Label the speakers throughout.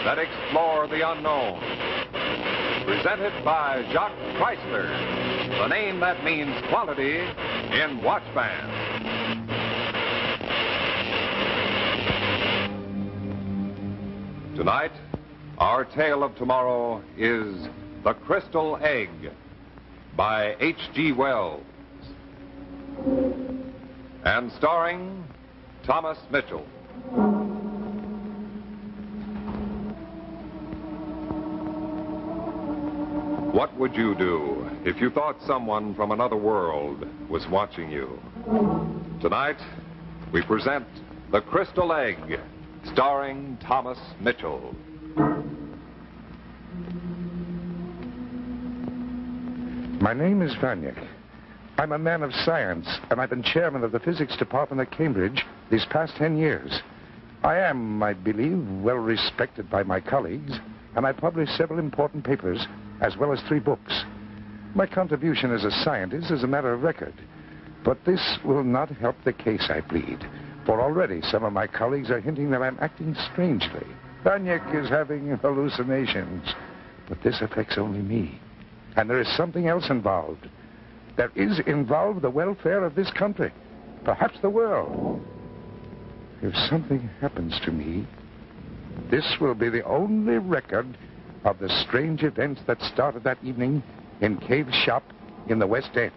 Speaker 1: that explore the unknown. Presented by Jacques Chrysler, the name that means quality in watch bands. Tonight, our tale of tomorrow is The Crystal Egg by H.G. Wells. And starring Thomas Mitchell. What would you do if you thought someone from another world was watching you? Tonight, we present The Crystal Egg, starring Thomas Mitchell.
Speaker 2: My name is Vaniak. I'm a man of science, and I've been chairman of the physics department at Cambridge these past 10 years. I am, I believe, well respected by my colleagues, and I publish several important papers, as well as 3 books. My contribution as a scientist is a matter of record, but this will not help the case I plead, for already some of my colleagues are hinting that I'm acting strangely. Vaniak is having hallucinations, but this affects only me. And there is something else involved. There is involved the welfare of this country, perhaps the world. If something happens to me, this will be the only record of the strange events that started that evening in Cave's shop in the West End.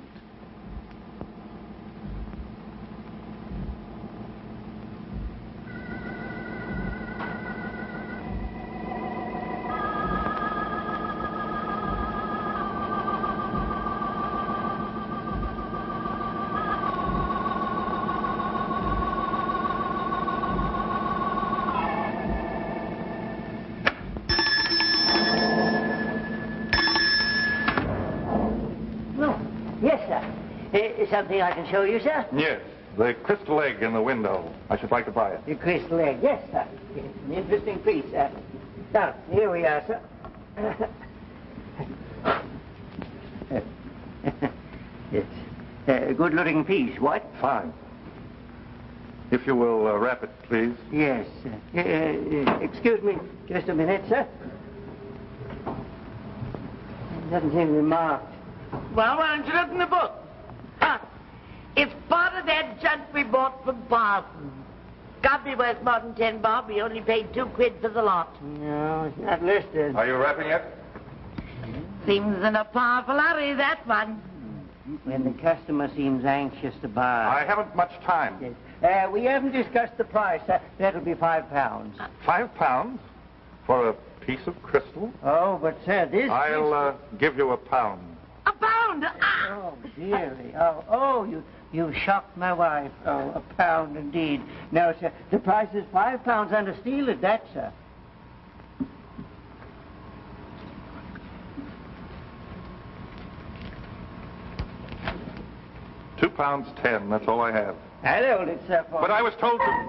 Speaker 3: Something I can show you, sir?
Speaker 4: Yes, the crystal egg in the window. I should like to buy it.
Speaker 3: The crystal egg, yes, sir. It's an interesting piece, sir. Now, here we are, sir. It's a good-looking piece, what?
Speaker 4: Fine. If you will wrap it, please.
Speaker 3: Yes, sir. Excuse me just a minute, sir. It doesn't seem to be marked.
Speaker 5: Well, why don't you look in the book? It's part of that junk we bought from Parsons. Can't be worth more than 10 bob. We only paid 2 quid for the lot.
Speaker 3: No, it's not listed.
Speaker 4: Are you wrapping it?
Speaker 5: Seems in a powerful hurry, that one.
Speaker 3: When the customer seems anxious to buy.
Speaker 4: I haven't much time.
Speaker 3: Yes. We haven't discussed the price. That'll be £5.
Speaker 4: £5 for a piece of crystal?
Speaker 3: Oh, but sir, this...
Speaker 4: I'll give you £1.
Speaker 5: A pound?
Speaker 3: Oh, dearie. You've shocked my wife. Oh, £1 indeed. No, sir, the price is £5 under steel at that, sir.
Speaker 4: £2.10, that's all I have.
Speaker 3: I'll hold it, sir, for...
Speaker 4: But I was told to...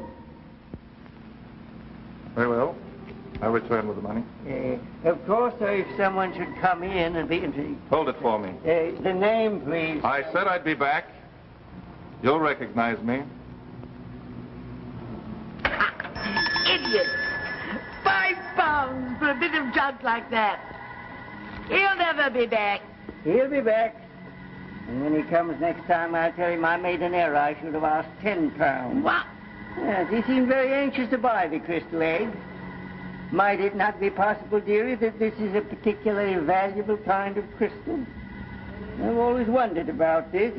Speaker 4: Very well. I'll return with the money.
Speaker 3: Of course, sir, if someone should come in and be...
Speaker 4: Hold it for me.
Speaker 3: The name, please.
Speaker 4: I said I'd be back. You'll recognize me.
Speaker 5: Idiot! £5 for a bit of junk like that. He'll never be back.
Speaker 3: He'll be back. And when he comes next time, I'll tell him I made an error. I should have asked £10.
Speaker 5: What?
Speaker 3: Yes, he seemed very anxious to buy the crystal egg. Might it not be possible, dearie, that this is a particularly valuable kind of crystal? I've always wondered about this.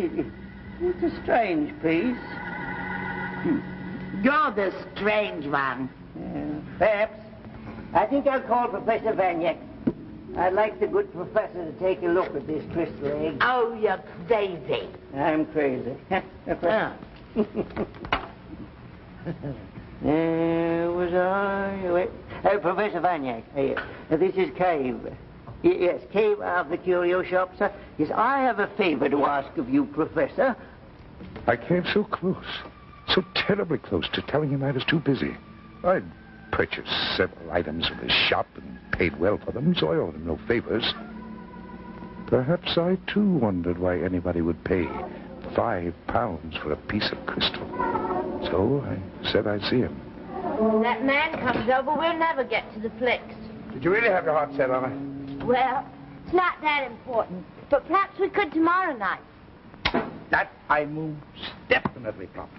Speaker 3: It's a strange piece.
Speaker 5: You're the strange one.
Speaker 3: Perhaps. I think I'll call Professor Vaniak. I'd like the good professor to take a look at this crystal egg.
Speaker 5: Oh, you're crazy.
Speaker 3: I'm crazy. Was I? Wait. Professor Vaniak. This is Cave. Yes, Cave of the Curio Shop, sir. Yes, I have a favor to ask of you, Professor.
Speaker 2: I came so close, so terribly close to telling him I was too busy. I'd purchased several items from his shop and paid well for them, so I owed him no favors. Perhaps I, too, wondered why anybody would pay £5 for a piece of crystal. So I said I'd see him.
Speaker 6: When that man comes over, we'll never get to the flicks.
Speaker 2: Did you really have your heart set on it?
Speaker 6: Well, it's not that important. But perhaps we could tomorrow night.
Speaker 2: That I most definitely promise.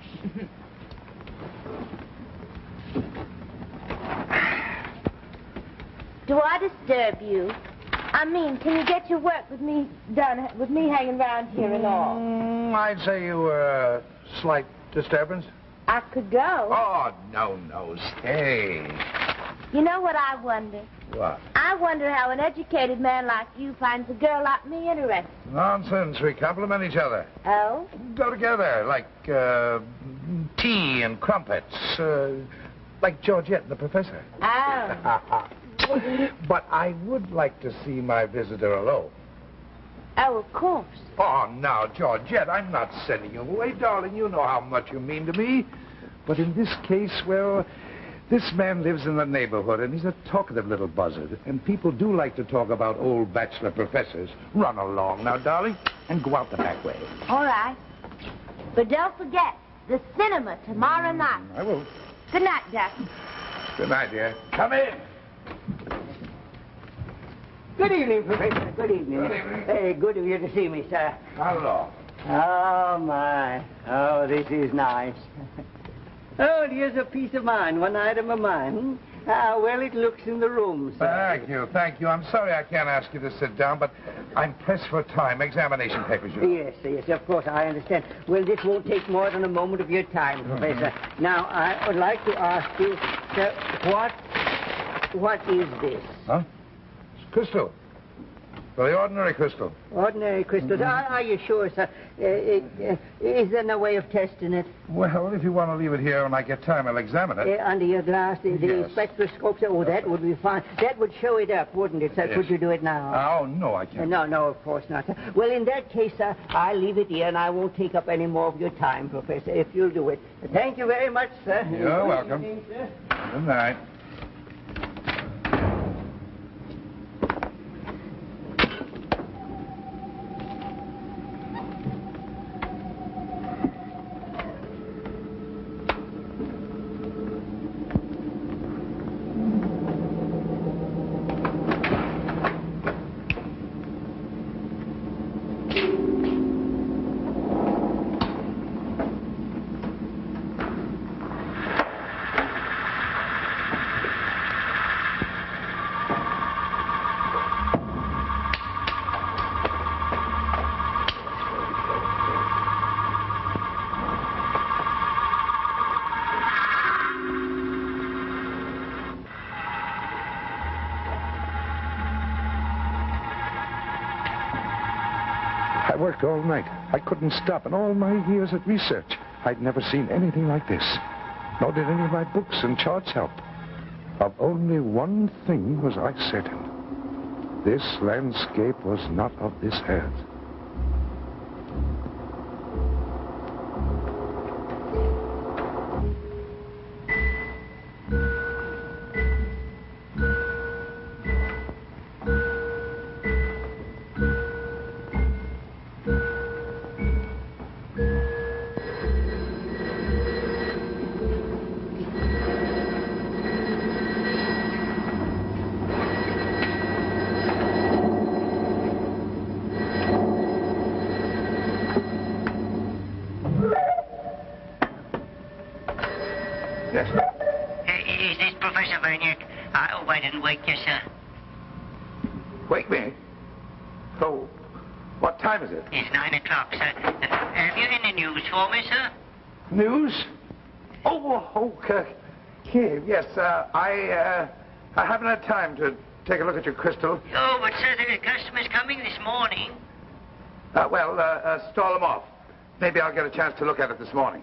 Speaker 6: Do I disturb you? I mean, can you get your work with me done, with me hanging around here and all?
Speaker 2: I'd say you were a slight disturbance.
Speaker 6: I could go.
Speaker 2: Oh, no, stay.
Speaker 6: You know what I wonder?
Speaker 2: What?
Speaker 6: I wonder how an educated man like you finds a girl like me interesting.
Speaker 2: Nonsense. We complement each other.
Speaker 6: Oh?
Speaker 2: Go together, like tea and crumpets. Like Georgette and the professor.
Speaker 6: Oh.
Speaker 2: But I would like to see my visitor alone.
Speaker 6: Oh, of course.
Speaker 2: Oh, now, Georgette, I'm not sending you away, darling. You know how much you mean to me. But in this case, well, this man lives in the neighborhood, and he's a talkative little buzzard. And people do like to talk about old bachelor professors. Run along now, darling, and go out the back way.
Speaker 6: All right. But don't forget, the cinema tomorrow night.
Speaker 2: I will.
Speaker 6: Good night, Jack.
Speaker 2: Good night, dear. Come in.
Speaker 3: Good evening, Professor. Good evening.
Speaker 2: Good evening.
Speaker 3: Hey, good of you to see me, sir.
Speaker 2: Hello.
Speaker 3: Oh, my. Oh, this is nice. Oh, here's a piece of mine, one item of mine. How well it looks in the room, sir.
Speaker 2: Thank you. I'm sorry I can't ask you to sit down, but I'm pressed for time. Examination papers, you know.
Speaker 3: Yes, of course, I understand. Well, this won't take more than a moment of your time, Professor. Now, I would like to ask you, sir, what is this?
Speaker 2: Huh? It's crystal. Well, the ordinary crystal.
Speaker 3: Ordinary crystals. Are you sure, sir? Is there no way of testing it?
Speaker 2: Well, if you want to leave it here when I get time, I'll examine it.
Speaker 3: Under your glass, the
Speaker 2: Yes.
Speaker 3: spectroscope, sir? Oh, that would be fine. That would show it up, wouldn't it, sir?
Speaker 2: Yes.
Speaker 3: Could you do it now?
Speaker 2: Oh, no, I can't.
Speaker 3: No, of course not, sir. Well, in that case, sir, I'll leave it here, and I won't take up any more of your time, Professor, if you'll do it. Thank you very much, sir.
Speaker 2: You're welcome.
Speaker 3: Good evening, sir.
Speaker 2: Good night. I worked all night. I couldn't stop. In all my years at research, I'd never seen anything like this. Nor did any of my books and charts help. Of only one thing was I certain. This landscape was not of this earth. Yes.
Speaker 7: Is this Professor Vernier? I hope I didn't wake you, sir.
Speaker 2: Wake me? Oh, what time is it?
Speaker 7: It's 9 o'clock, sir. Have you any news for me, sir?
Speaker 2: News? Here, yes, I haven't had time to take a look at your crystal.
Speaker 7: Oh, but, sir, the customer's coming this morning.
Speaker 2: Stall them off. Maybe I'll get a chance to look at it this morning.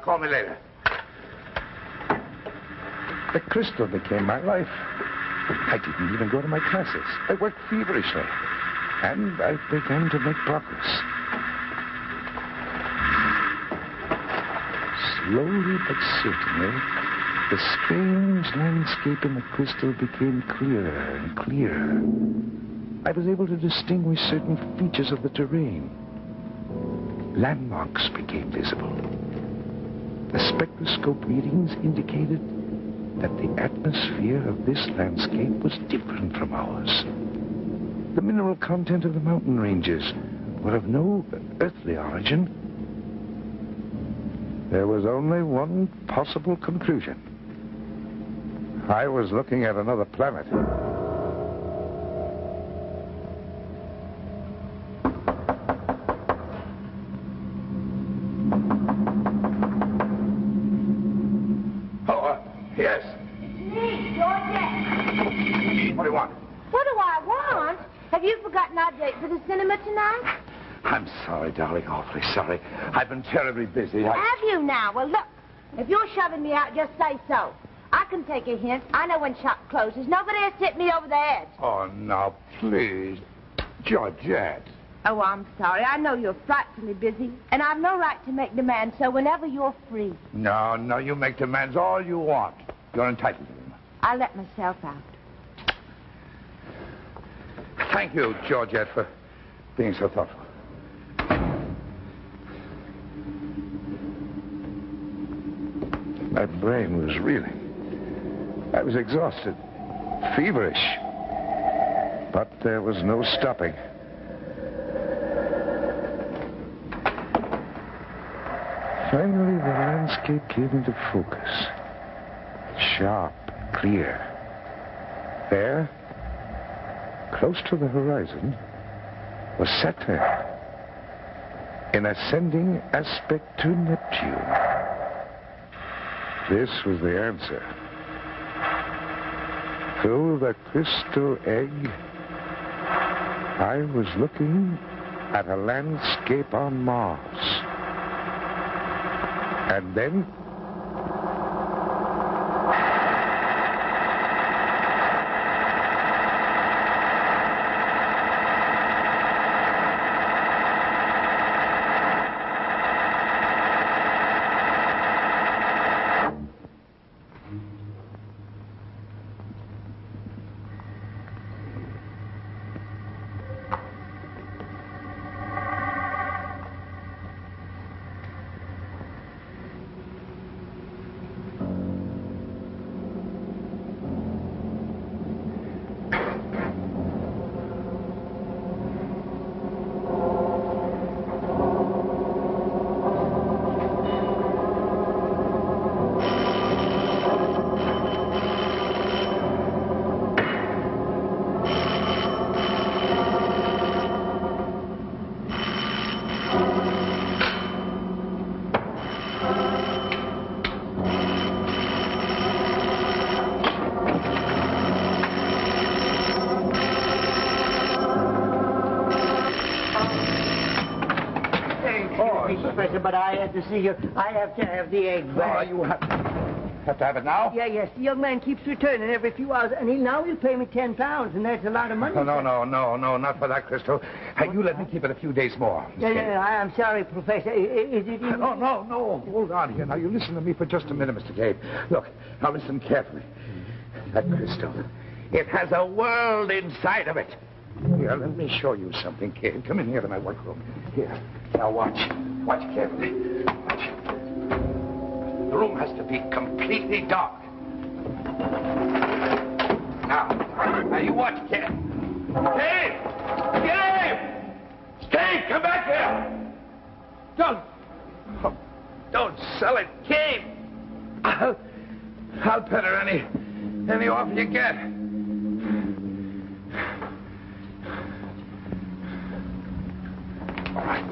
Speaker 2: Call me later. The crystal became my life. I didn't even go to my classes. I worked feverishly. And I began to make progress. Slowly but certainly, the strange landscape in the crystal became clearer and clearer. I was able to distinguish certain features of the terrain. Landmarks became visible. The spectroscope readings indicated that the atmosphere of this landscape was different from ours. The mineral content of the mountain ranges were of no earthly origin. There was only one possible conclusion. I was looking at another planet. Yes.
Speaker 6: Me, Georgette.
Speaker 2: What do you want?
Speaker 6: What do I want? Have you forgotten our date for the cinema tonight?
Speaker 2: I'm sorry, darling, awfully sorry. I've been terribly busy.
Speaker 6: Have you now? Well, look, if you're shoving me out, just say so. I can take a hint. I know when shop closes. Nobody has hit me over the head.
Speaker 2: Oh, now, please. Georgette.
Speaker 6: Oh, I'm sorry. I know you're frightfully busy, and I've no right to make demands, so whenever you're free.
Speaker 2: No, you make demands all you want. You're entitled to them.
Speaker 6: I'll let myself out.
Speaker 2: Thank you, Georgette, for being so thoughtful. My brain was reeling. I was exhausted, feverish. But there was no stopping. Finally, the landscape came into focus. Sharp, clear. There, close to the horizon, was Saturn, in ascending aspect to Neptune. This was the answer. Through the crystal egg, I was looking at a landscape on Mars. And then...
Speaker 3: Professor, but I have to see you. I have to have the egg back.
Speaker 2: Oh, you have to have it now?
Speaker 3: Yes. The young man keeps returning every few hours, and he'll pay me £10, and that's a lot of money.
Speaker 2: No, not for that, Crystal. You let me keep it a few days more.
Speaker 3: I'm sorry, Professor. Is it...
Speaker 2: No. Hold on here. Now, you listen to me for just a minute, Mr. Gabe. Look, now listen carefully. That crystal, it has a world inside of it. Here, let me show you something, kid. Come in here to my workroom. Here. Now, watch. Watch carefully. Watch. The room has to be completely dark. Now, you watch, kid. Gabe! Come back here! Don't sell it, Gabe! I'll pet her any offer you get. All right.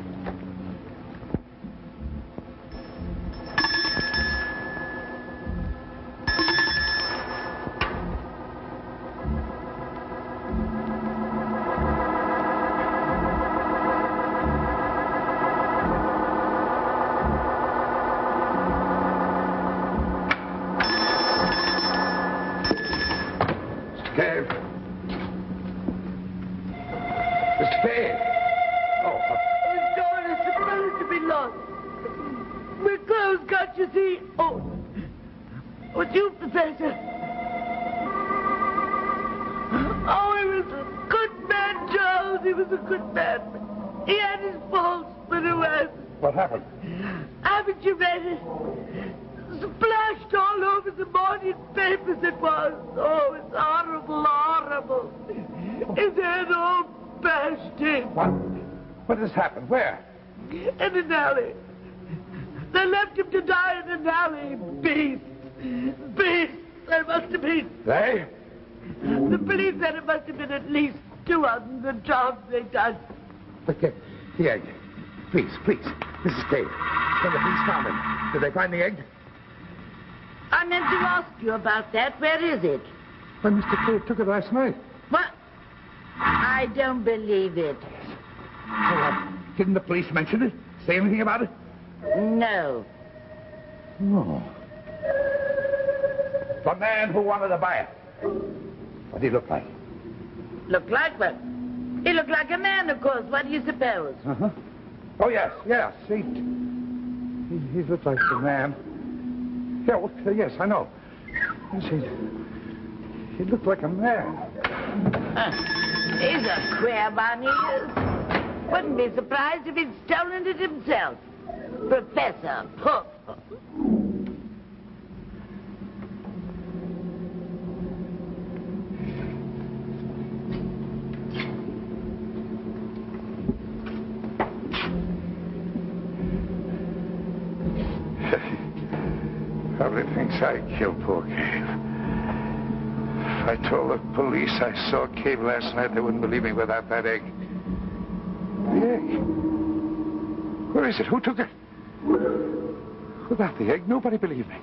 Speaker 2: What happened?
Speaker 5: Haven't you read it? Splashed all over the morning papers it was. Oh, it's horrible, horrible. His head all bashed in.
Speaker 2: What has happened? Where?
Speaker 5: In an alley. They left him to die in an alley. Beasts. Beasts. There must have been.
Speaker 2: They?
Speaker 5: The police said it must have been at least 200 the jobs they done.
Speaker 2: But the egg. Please. Mrs. Cave. When the police found it, did they find the egg?
Speaker 5: I meant to ask you about that. Where is it?
Speaker 2: Why, Mr. Cave took it last night.
Speaker 5: What? I don't believe it.
Speaker 2: Didn't the police mention it? Say anything about it?
Speaker 5: No.
Speaker 2: No. The man who wanted to buy it. What did he look like?
Speaker 5: Look like what? He looked like a man, of course. What do you suppose?
Speaker 2: Uh-huh. Oh, yes. See, he looked like a man. Yeah, well, yes, I know. Yes, he looked like a man.
Speaker 5: He's a queer one, he is. Wouldn't be surprised if he'd stolen it himself. Professor Puff.
Speaker 2: Probably thinks I killed poor Cave. If I told the police I saw Cave last night, they wouldn't believe me without that egg. The egg? Where is it? Who took it? Without the egg, nobody believed me.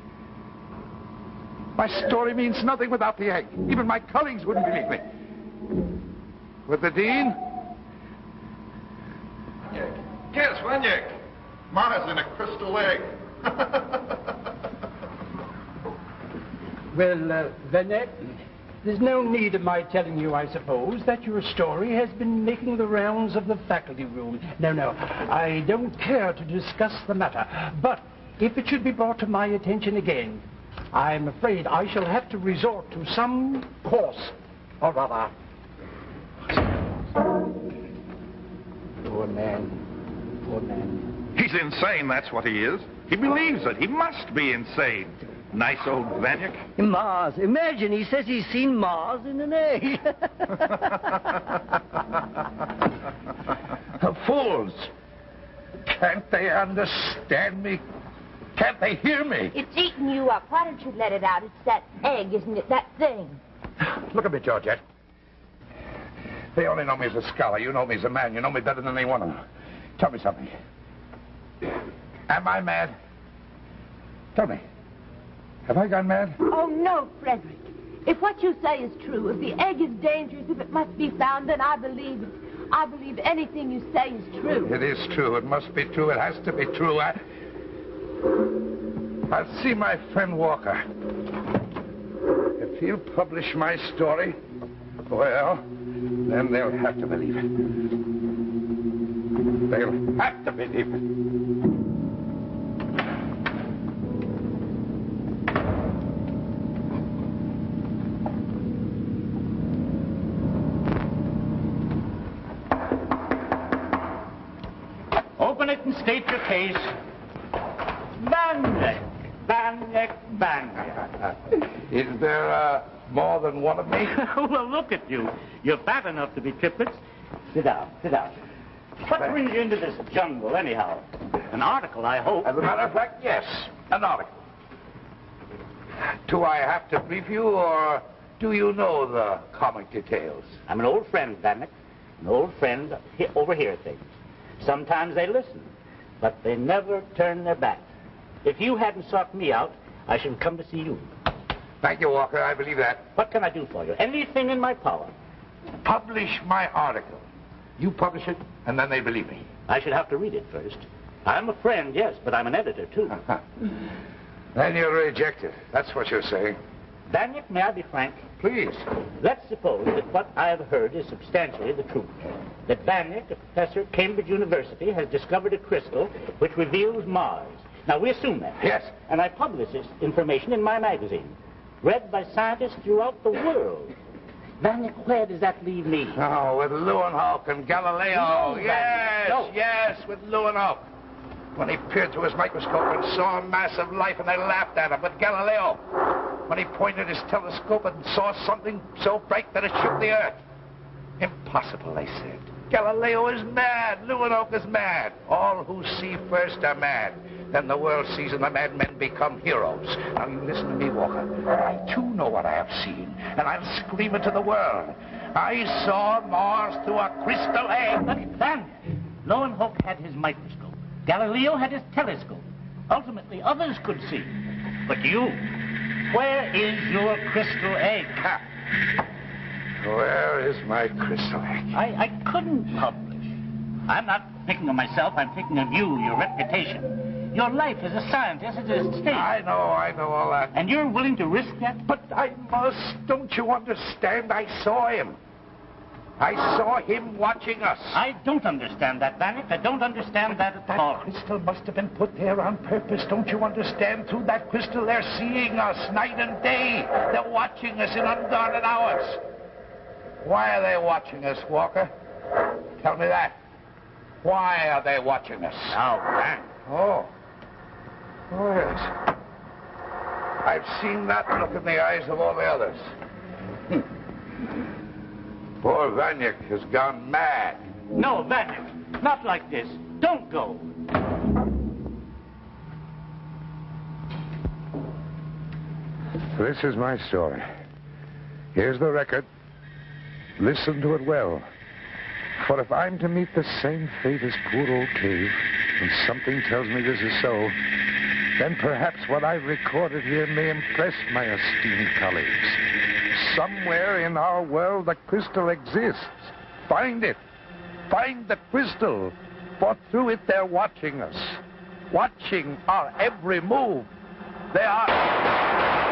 Speaker 2: My story means nothing without the egg. Even my colleagues wouldn't believe me. With the dean?
Speaker 4: Yes, Vanyek. Ma's in a crystal egg.
Speaker 8: Well, Vanek, there's no need of my telling you, I suppose, that your story has been making the rounds of the faculty room. No, I don't care to discuss the matter. But if it should be brought to my attention again, I'm afraid I shall have to resort to some course or other. Poor man.
Speaker 4: He's insane, that's what he is. He believes it. He must be insane. Nice old Vanyek.
Speaker 3: Mars. Imagine, he says he's seen Mars in an egg.
Speaker 2: Fools! Can't they understand me? Can't they hear me?
Speaker 6: It's eating you up. Why don't you let it out? It's that egg, isn't it? That thing.
Speaker 2: Look at me, Georgette. They only know me as a scholar. You know me as a man. You know me better than any one of them. Tell me something. Am I mad? Tell me. Have I gone mad?
Speaker 6: Oh, no, Frederick. If what you say is true, if the egg is dangerous, if it must be found, then I believe it. I believe anything you say is true.
Speaker 2: It is true. It must be true. It has to be true. I'll see my friend Walker. If he'll publish my story, well, then they'll have to believe it. They'll have to believe it.
Speaker 8: Open it and state your case. Vanyek.
Speaker 2: Is there more than one of me?
Speaker 8: Well, look at you. You're fat enough to be triplets. Sit down. What brings you into this jungle, anyhow? An article, I hope.
Speaker 2: As a matter of fact, yes, an article. Do I have to brief you, or do you know the comic details?
Speaker 8: I'm an old friend, Vanyek. An old friend overhear things. Sometimes they listen, but they never turn their back. If you hadn't sought me out, I should have come to see you.
Speaker 2: Thank you, Walker. I believe that.
Speaker 8: What can I do for you? Anything in my power.
Speaker 2: Publish my article. You publish it, and then they believe me.
Speaker 8: I should have to read it first. I'm a friend, yes, but I'm an editor, too.
Speaker 2: Then you're rejected. That's what you're saying.
Speaker 8: Vanyek, may I be frank?
Speaker 2: Please.
Speaker 8: Let's suppose that what I have heard is substantially the truth. That Vanyek, a professor at Cambridge University, has discovered a crystal which reveals Mars. Now, we assume that.
Speaker 2: Yes.
Speaker 8: And I publish this information in my magazine, read by scientists throughout the world. Vanyek, where does that leave me?
Speaker 2: Oh, with Leeuwenhoek and Galileo.
Speaker 8: No,
Speaker 2: Yes,
Speaker 8: no.
Speaker 2: yes, with Leeuwenhoek. when he peered through his microscope and saw a mass of life, and they laughed at him. But Galileo, when he pointed his telescope and saw something so bright that it shook the earth. Impossible, they said. Galileo is mad. Leeuwenhoek is mad. All who see first are mad. Then the world sees and the madmen become heroes. Now you listen to me, Walker. I too know what I have seen, and I'll scream it to the world. I saw Mars through a crystal egg.
Speaker 9: But Vanya, Leeuwenhoek had his microscope. Galileo had his telescope. Ultimately, others could see. But you, where is your crystal egg?
Speaker 2: Ha. Where is my crystal egg?
Speaker 9: I couldn't publish. I'm not thinking of myself. I'm thinking of you, your reputation. Your life as a scientist is at stake.
Speaker 2: I know all that.
Speaker 9: And you're willing to risk that?
Speaker 2: But I must. Don't you understand? I saw him. I saw him watching us.
Speaker 9: I don't understand that, Vanek. I don't understand that at all.
Speaker 2: That crystal must have been put there on purpose. Don't you understand? Through that crystal, they're seeing us night and day. They're watching us in unguarded hours. Why are they watching us, Walker? Tell me that. Why are they watching us?
Speaker 9: Now, Vanek.
Speaker 2: Oh, yes. I've seen that look in the eyes of all the others. Poor Vanyuk has gone mad.
Speaker 9: No, Vanek, not like this. Don't go.
Speaker 2: This is my story. Here's the record. Listen to it well. For if I'm to meet the same fate as poor old Cave, and something tells me this is so, then perhaps what I've recorded here may impress my esteemed colleagues. Somewhere in our world the crystal exists. Find it. Find the crystal. For through it they're watching us. Watching our every move. They are...